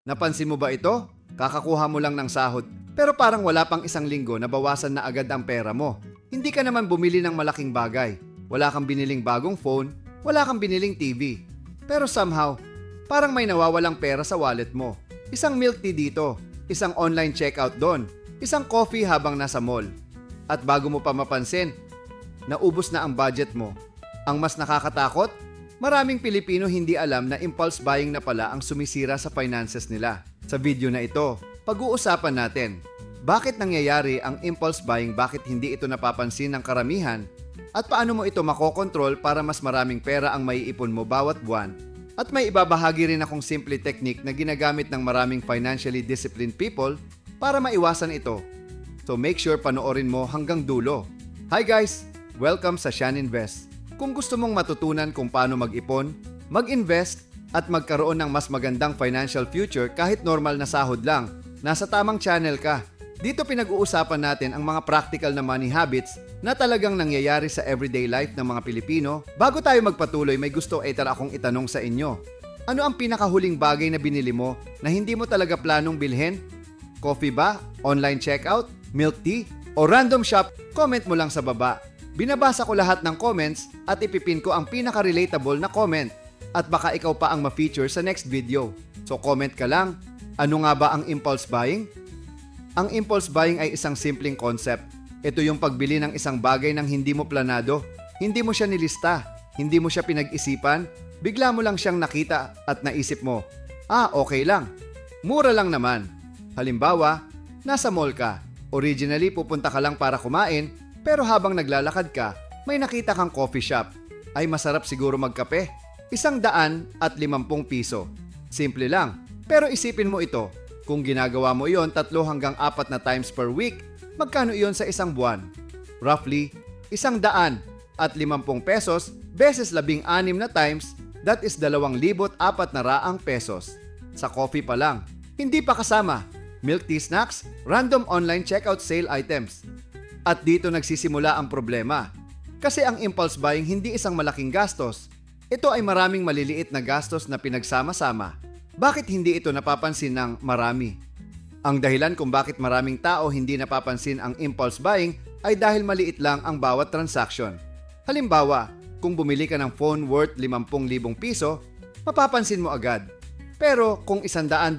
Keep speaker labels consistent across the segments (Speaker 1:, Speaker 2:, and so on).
Speaker 1: Napansin mo ba ito? Kakakuha mo lang ng sahod, pero parang wala pang isang linggo na bawasan na agad ang pera mo. Hindi ka naman bumili ng malaking bagay. Wala kang biniling bagong phone, wala kang biniling TV. Pero somehow, parang may nawawalang pera sa wallet mo. Isang milk tea dito, isang online checkout doon, isang coffee habang nasa mall. At bago mo pa mapansin, naubos na ang budget mo. Ang mas nakakatakot, maraming Pilipino hindi alam na impulse buying na pala ang sumisira sa finances nila. Sa video na ito, pag-uusapan natin, bakit nangyayari ang impulse buying, bakit hindi ito napapansin ng karamihan, at paano mo ito makokontrol para mas maraming pera ang maiipon mo bawat buwan. At may ibabahagi rin akong simple technique na ginagamit ng maraming financially disciplined people para maiwasan ito. So make sure panoorin mo hanggang dulo. Hi guys! Welcome sa Shan Invest. Kung gusto mong matutunan kung paano mag-ipon, mag-invest, at magkaroon ng mas magandang financial future kahit normal na sahod lang, nasa tamang channel ka. Dito pinag-uusapan natin ang mga practical na money habits na talagang nangyayari sa everyday life ng mga Pilipino. Bago tayo magpatuloy, may gusto akong itanong sa inyo. Ano ang pinakahuling bagay na binili mo na hindi mo talaga planong bilhin? Coffee ba? Online checkout? Milk tea? O random shop? Comment mo lang sa baba. Binabasa ko lahat ng comments at ipipin ko ang pinaka-relatable na comment. At baka ikaw pa ang ma-feature sa next video. So comment ka lang, ano nga ba ang impulse buying? Ang impulse buying ay isang simpleng concept. Ito yung pagbili ng isang bagay ng hindi mo planado. Hindi mo siya nilista, hindi mo siya pinag-isipan, bigla mo lang siyang nakita at naisip mo, okay lang, mura lang naman. Halimbawa, nasa mall ka. Originally pupunta ka lang para kumain, pero habang naglalakad ka, may nakita kang coffee shop. Ay masarap siguro magkape. 150 piso. Simple lang. Pero isipin mo ito, kung ginagawa mo iyon 3 hanggang 4 na times per week, magkano iyon sa isang buwan? Roughly, 150 pesos beses 16 na times, that is 2,400 pesos. Sa coffee pa lang. Hindi pa kasama milk tea snacks, random online checkout sale items. At dito nagsisimula ang problema. Kasi ang impulse buying hindi isang malaking gastos. Ito ay maraming maliliit na gastos na pinagsama-sama. Bakit hindi ito napapansin ng marami? Ang dahilan kung bakit maraming tao hindi napapansin ang impulse buying ay dahil maliit lang ang bawat transaction. Halimbawa, kung bumili ka ng phone worth 50,000 piso, mapapansin mo agad. Pero kung 120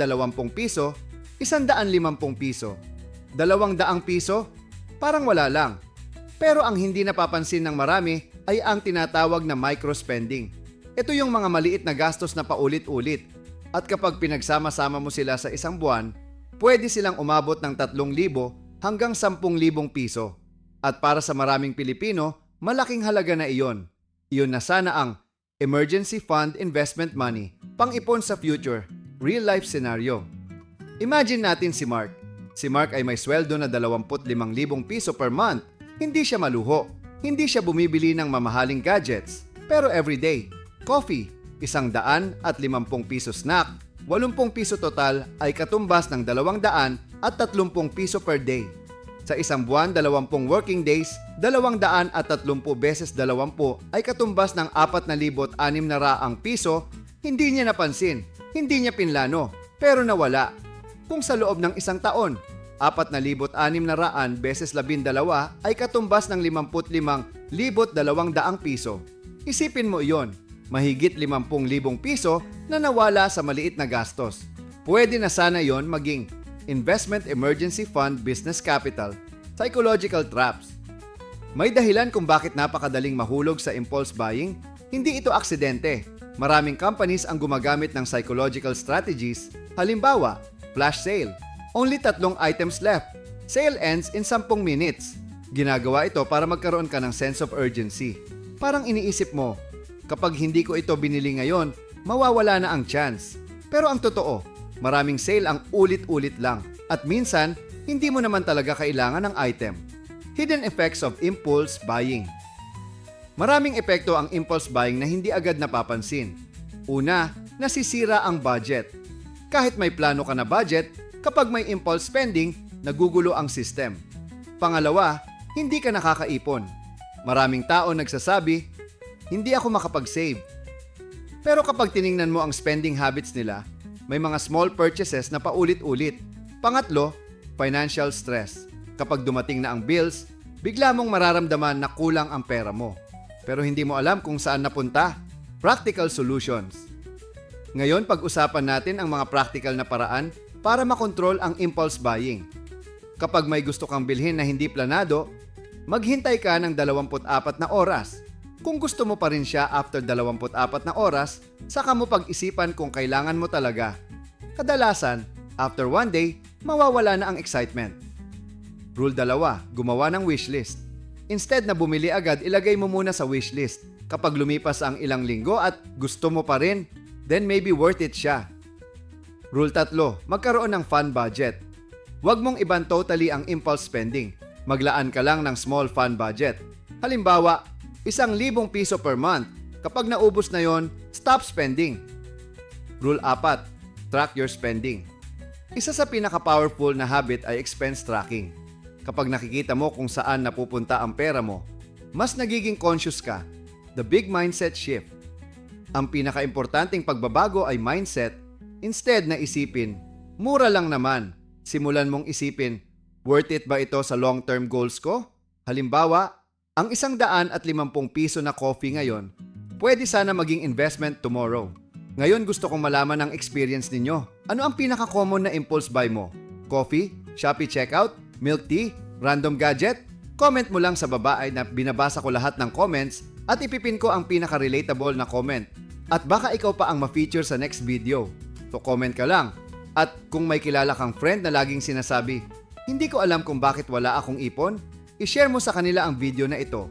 Speaker 1: piso, 150 piso, 200 piso, parang wala lang. Pero ang hindi napapansin ng marami ay ang tinatawag na micro-spending. Ito yung mga maliit na gastos na paulit-ulit. At kapag pinagsama-sama mo sila sa isang buwan, pwede silang umabot ng 3,000 hanggang 10,000 piso. At para sa maraming Pilipino, malaking halaga na iyon. Iyon na sana ang emergency fund investment money, pang-ipon sa future, real life scenario. Imagine natin si Mark. Si Mark ay may sweldo na 25,000 piso per month. Hindi siya maluho. Hindi siya bumibili ng mamahaling gadgets. Pero everyday, coffee, 150 piso snack, 80 piso total ay katumbas ng 230 piso per day. Sa isang buwan, 20 working days, 230 beses 20 ay katumbas ng 4,600 piso. Hindi niya napansin, hindi niya pinlano, pero nawala. Kung sa loob ng isang taon, 4,600 beses 12 ay katumbas ng 55,200 piso. Isipin mo iyon, mahigit 50,000 piso na nawala sa maliit na gastos. Pwede na sana yon maging investment emergency fund business capital, psychological traps. May dahilan kung bakit napakadaling mahulog sa impulse buying. Hindi ito aksidente. Maraming companies ang gumagamit ng psychological strategies. Halimbawa, flash sale. Only 3 items left. Sale ends in 10 minutes. Ginagawa ito para magkaroon ka ng sense of urgency. Parang iniisip mo, kapag hindi ko ito binili ngayon, mawawala na ang chance. Pero ang totoo, maraming sale ang ulit-ulit lang. At minsan, hindi mo naman talaga kailangan ng item. Hidden effects of impulse buying. Maraming epekto ang impulse buying na hindi agad napapansin. Una, nasisira ang budget. Kahit may plano ka na budget, kapag may impulse spending, nagugulo ang system. Pangalawa, hindi ka nakakaipon. Maraming tao nagsasabi, hindi ako makapag-save. Pero kapag tiningnan mo ang spending habits nila, may mga small purchases na paulit-ulit. Pangatlo, financial stress. Kapag dumating na ang bills, bigla mong mararamdaman na kulang ang pera mo. Pero hindi mo alam kung saan napunta. Practical solutions. Ngayon, pag-usapan natin ang mga practical na paraan para makontrol ang impulse buying. Kapag may gusto kang bilhin na hindi planado, maghintay ka ng 24 na oras. Kung gusto mo pa rin siya after 24 na oras, saka mo pag-isipan kung kailangan mo talaga. Kadalasan, after one day, mawawala na ang excitement. Rule 2, gumawa ng wishlist. Instead na bumili agad, ilagay mo muna sa wishlist. Kapag lumipas ang ilang linggo at gusto mo pa rin, then maybe worth it siya. Rule 3, magkaroon ng fun budget. Huwag mong iban totally ang impulse spending. Maglaan ka lang ng small fun budget. Halimbawa, 1,000 piso per month. Kapag naubos na yon, stop spending. Rule 4, track your spending. Isa sa pinaka-powerful na habit ay expense tracking. Kapag nakikita mo kung saan napupunta ang pera mo, mas nagiging conscious ka. The big mindset shift. Ang pinaka-importanting pagbabago ay mindset. Instead na isipin, mura lang naman. Simulan mong isipin, worth it ba ito sa long-term goals ko? Halimbawa, ang 150 piso na coffee ngayon, pwede sana maging investment tomorrow. Ngayon gusto kong malaman ang experience ninyo. Ano ang pinaka-common na impulse buy mo? Coffee? Shopee checkout? Milk tea? Random gadget? Comment mo lang sa baba ay na binabasa ko lahat ng comments at ipipin ko ang pinaka-relatable na comment. At baka ikaw pa ang ma-feature sa next video. So comment ka lang. At kung may kilala kang friend na laging sinasabi, hindi ko alam kung bakit wala akong ipon, i-share mo sa kanila ang video na ito.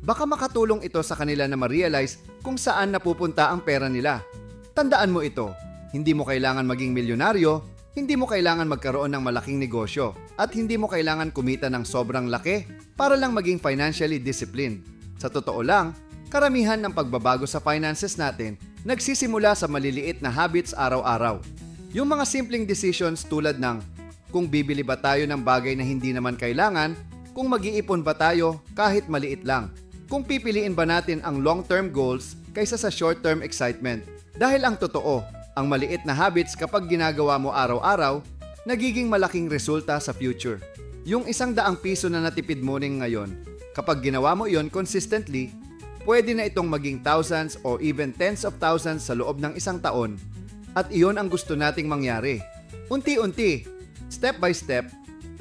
Speaker 1: Baka makatulong ito sa kanila na ma-realize kung saan napupunta ang pera nila. Tandaan mo ito, hindi mo kailangan maging milyonaryo, hindi mo kailangan magkaroon ng malaking negosyo, at hindi mo kailangan kumita ng sobrang laki para lang maging financially disciplined. Sa totoo lang, karamihan ng pagbabago sa finances natin nagsisimula sa maliliit na habits araw-araw. Yung mga simpleng decisions tulad ng kung bibili ba tayo ng bagay na hindi naman kailangan, kung mag-iipon ba tayo kahit maliit lang, kung pipiliin ba natin ang long-term goals kaysa sa short-term excitement. Dahil ang totoo, ang maliit na habits kapag ginagawa mo araw-araw, nagiging malaking resulta sa future. Yung 100 piso na natipid mo rin ngayon, kapag ginawa mo iyon consistently, pwede na itong maging thousands or even tens of thousands sa loob ng isang taon. At iyon ang gusto nating mangyari. Unti-unti, step by step,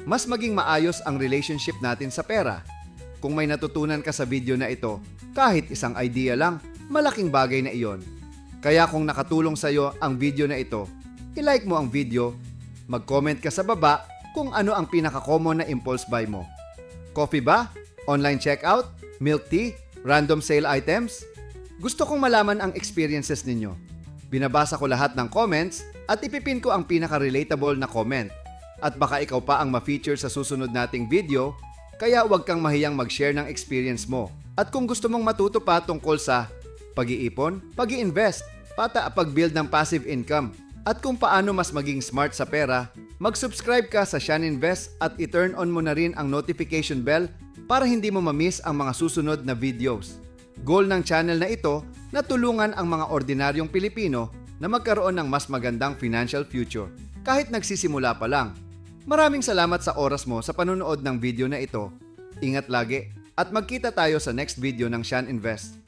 Speaker 1: mas maging maayos ang relationship natin sa pera. Kung may natutunan ka sa video na ito, kahit isang idea lang, malaking bagay na iyon. Kaya kung nakatulong sa iyo ang video na ito, i-like mo ang video, mag-comment ka sa baba kung ano ang pinaka-common na impulse buy mo. Coffee ba? Online checkout? Milk tea? Random sale items? Gusto kong malaman ang experiences ninyo. Binabasa ko lahat ng comments at ipipin ko ang pinaka-relatable na comment. At baka ikaw pa ang ma-feature sa susunod nating video, kaya huwag kang mahiyang mag-share ng experience mo. At kung gusto mong matuto pa tungkol sa pag-iipon, pag-i-invest, pag-build ng passive income, at kung paano mas maging smart sa pera, mag-subscribe ka sa Sean Invest at i-turn on mo na rin ang notification bell para hindi mo ma-miss ang mga susunod na videos. Goal ng channel na ito na tulungan ang mga ordinaryong Pilipino na magkaroon ng mas magandang financial future kahit nagsisimula pa lang. Maraming salamat sa oras mo sa panonood ng video na ito. Ingat lagi at magkita tayo sa next video ng Sean Invest.